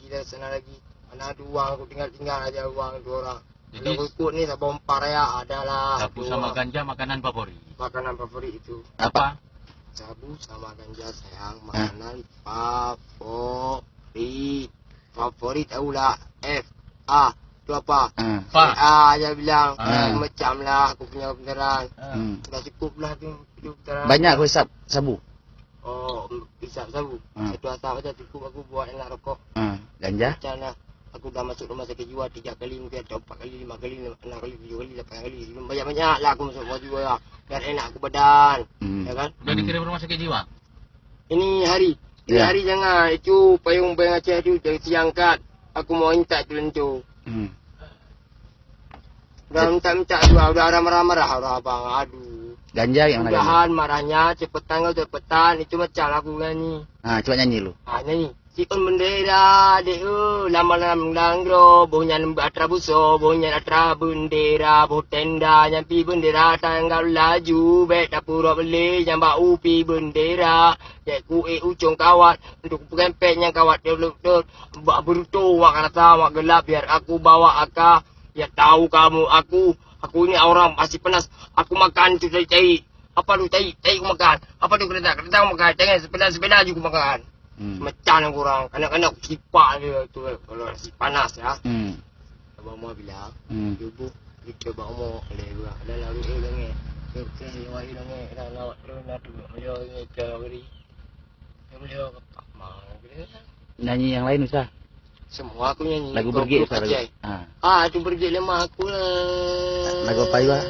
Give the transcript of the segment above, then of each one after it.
dari sana lagi. Mana ada uang, aku tinggal aja uang 2 orang. Jadi Kalau aku ikut nih sabun paraya adalah sabu sama ganja makanan favorit. makanan favorit itu. Apa? Sabu sama ganja sayang makanan favorit. Favorit tahu lah. F A itu apa? Pak. A aja bilang. Ah. Macam lah aku punya beneran. Dah cukup lah tu beneran. Banyak aku hisap sabu. Oh, hisap sabu. Satu asap aja cukup aku buat enak rokok. Ganja? Macam lah. Aku dah masuk rumah sakit jiwa 3 kali, mungkin atau 4 kali, 5 kali, 6 kali, 7 kali, 8 kali. Banyak-banyak lah aku masuk rumah jiwa lah. Biar enak aku badan. Ya kan? Udah dikirim rumah sakit jiwa? Ini hari. Ini hari jangan. Itu payung-payung Aceh tu. Jangan siangkat. Aku mau minta tu lencu. Udah minta-minta tu. Udah marah-marah. Udah abang. Aduh. Ganja yang mana ganja? Udahan marahnya. Cepetan kau cepetan. Itu macam aku nyanyi. Coba nyanyi lu. Nyanyi. Siun bendera deu lama-lama langgro bunyan atra buso bunyan atra bendera bo tenda nyampi bendera tanggal laju bet dapura beli nyamba upi bendera ya ku ucung kawat untuk pempek yang kawat dulu bak berutu wak rasa wak gelap biar aku bawa aka ya tahu kamu aku ini orang masih panas aku makan tu cai apa tu cai aku makan apa tu kereta aku makan jangan sepeda juga makan. Macam yang kurang. Kanak-kanak sipak dia tu kalau si panas ya. Abang Umar bilang, ibu kita bawa Umar boleh juga. Dah lalu dengar. Kita lewat dengar dah lawat nak tu. Yo ni cari. Yo boleh apa mau boleh. Nyanyi yang lain Ustaz. Semua aku nyanyi. Lagu bergil Ustaz. Itu bergil lemah aku lah. Lagu apa juga?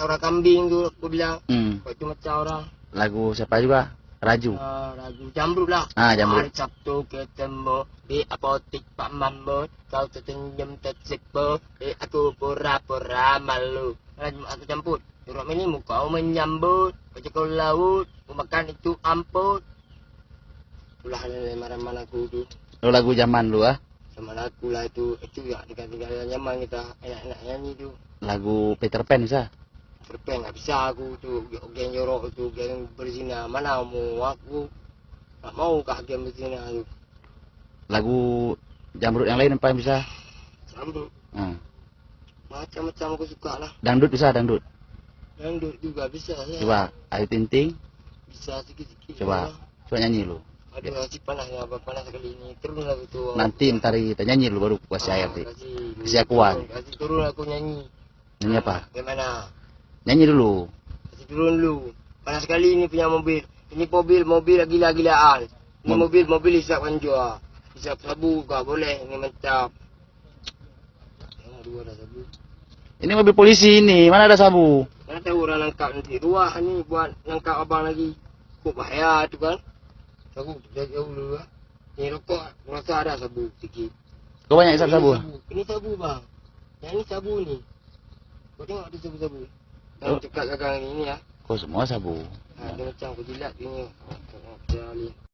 Orang kambing tu aku bilang. Itu macam orang. Lagu siapa juga? Raju. Raju Jamrut lah. Jamrut. Hari Sabtu ketemu di apotik Pak Mahmud. Kau tersenyum tersipu. Aku pura-pura malu. Raju aku campur. Turut ini kau menyambut. Baca kau laut. Kau makan itu amput. Itulah marah-marah aku tu. Lagu zaman lu Sama lagu lah itu. Itu ya tinggal-tinggal nyaman kita. Enak-enak nyanyi tu. Lagu Peter Pan Ustaz. Terpen tak bisa aku tu geng jorok tu geng berzina mana mau aku tak mau kah geng berzina tu. Lagu Jamrut yang lain apa yang bisa? Jamrut. Macam-macam aku suka lah. Dangdut bisa dangdut. Dangdut juga bisa ya. Coba Ayu Ting Ting. Bisa sikit-sikit. Coba nyanyi lu. Aduh masih panasnya panas kali ini turun lah tu. Nanti ntar kita nyanyi lu baru kasih air sih. Kasih akuan. Kasih turun aku nyanyi. Nyanyi apa? Gimana? Nyanyi dulu. Kasih turun dulu. Panas sekali ini punya mobil. Ini mobil gila-gilaan. Ini mobil hisapkan jual. Hisap sabu kah boleh. Ini mantap. Dua dah sabu. Ini mobil polisi ini. Mana ada sabu? Mana tahu orang nangkap nanti. Ruah ni buat nangkap abang lagi. Kok bahaya tu kan. Sabu jauh dulu lah. Ni rokok. Rasa ada sabu sikit. Kau banyak hisap sabu? Ini sabu bang. Yang ni sabu ni. Kau tengok ada sabu-sabu. Yang dekat gagang ni ya. Kau semua sabu. Dia macam aku jilat ni.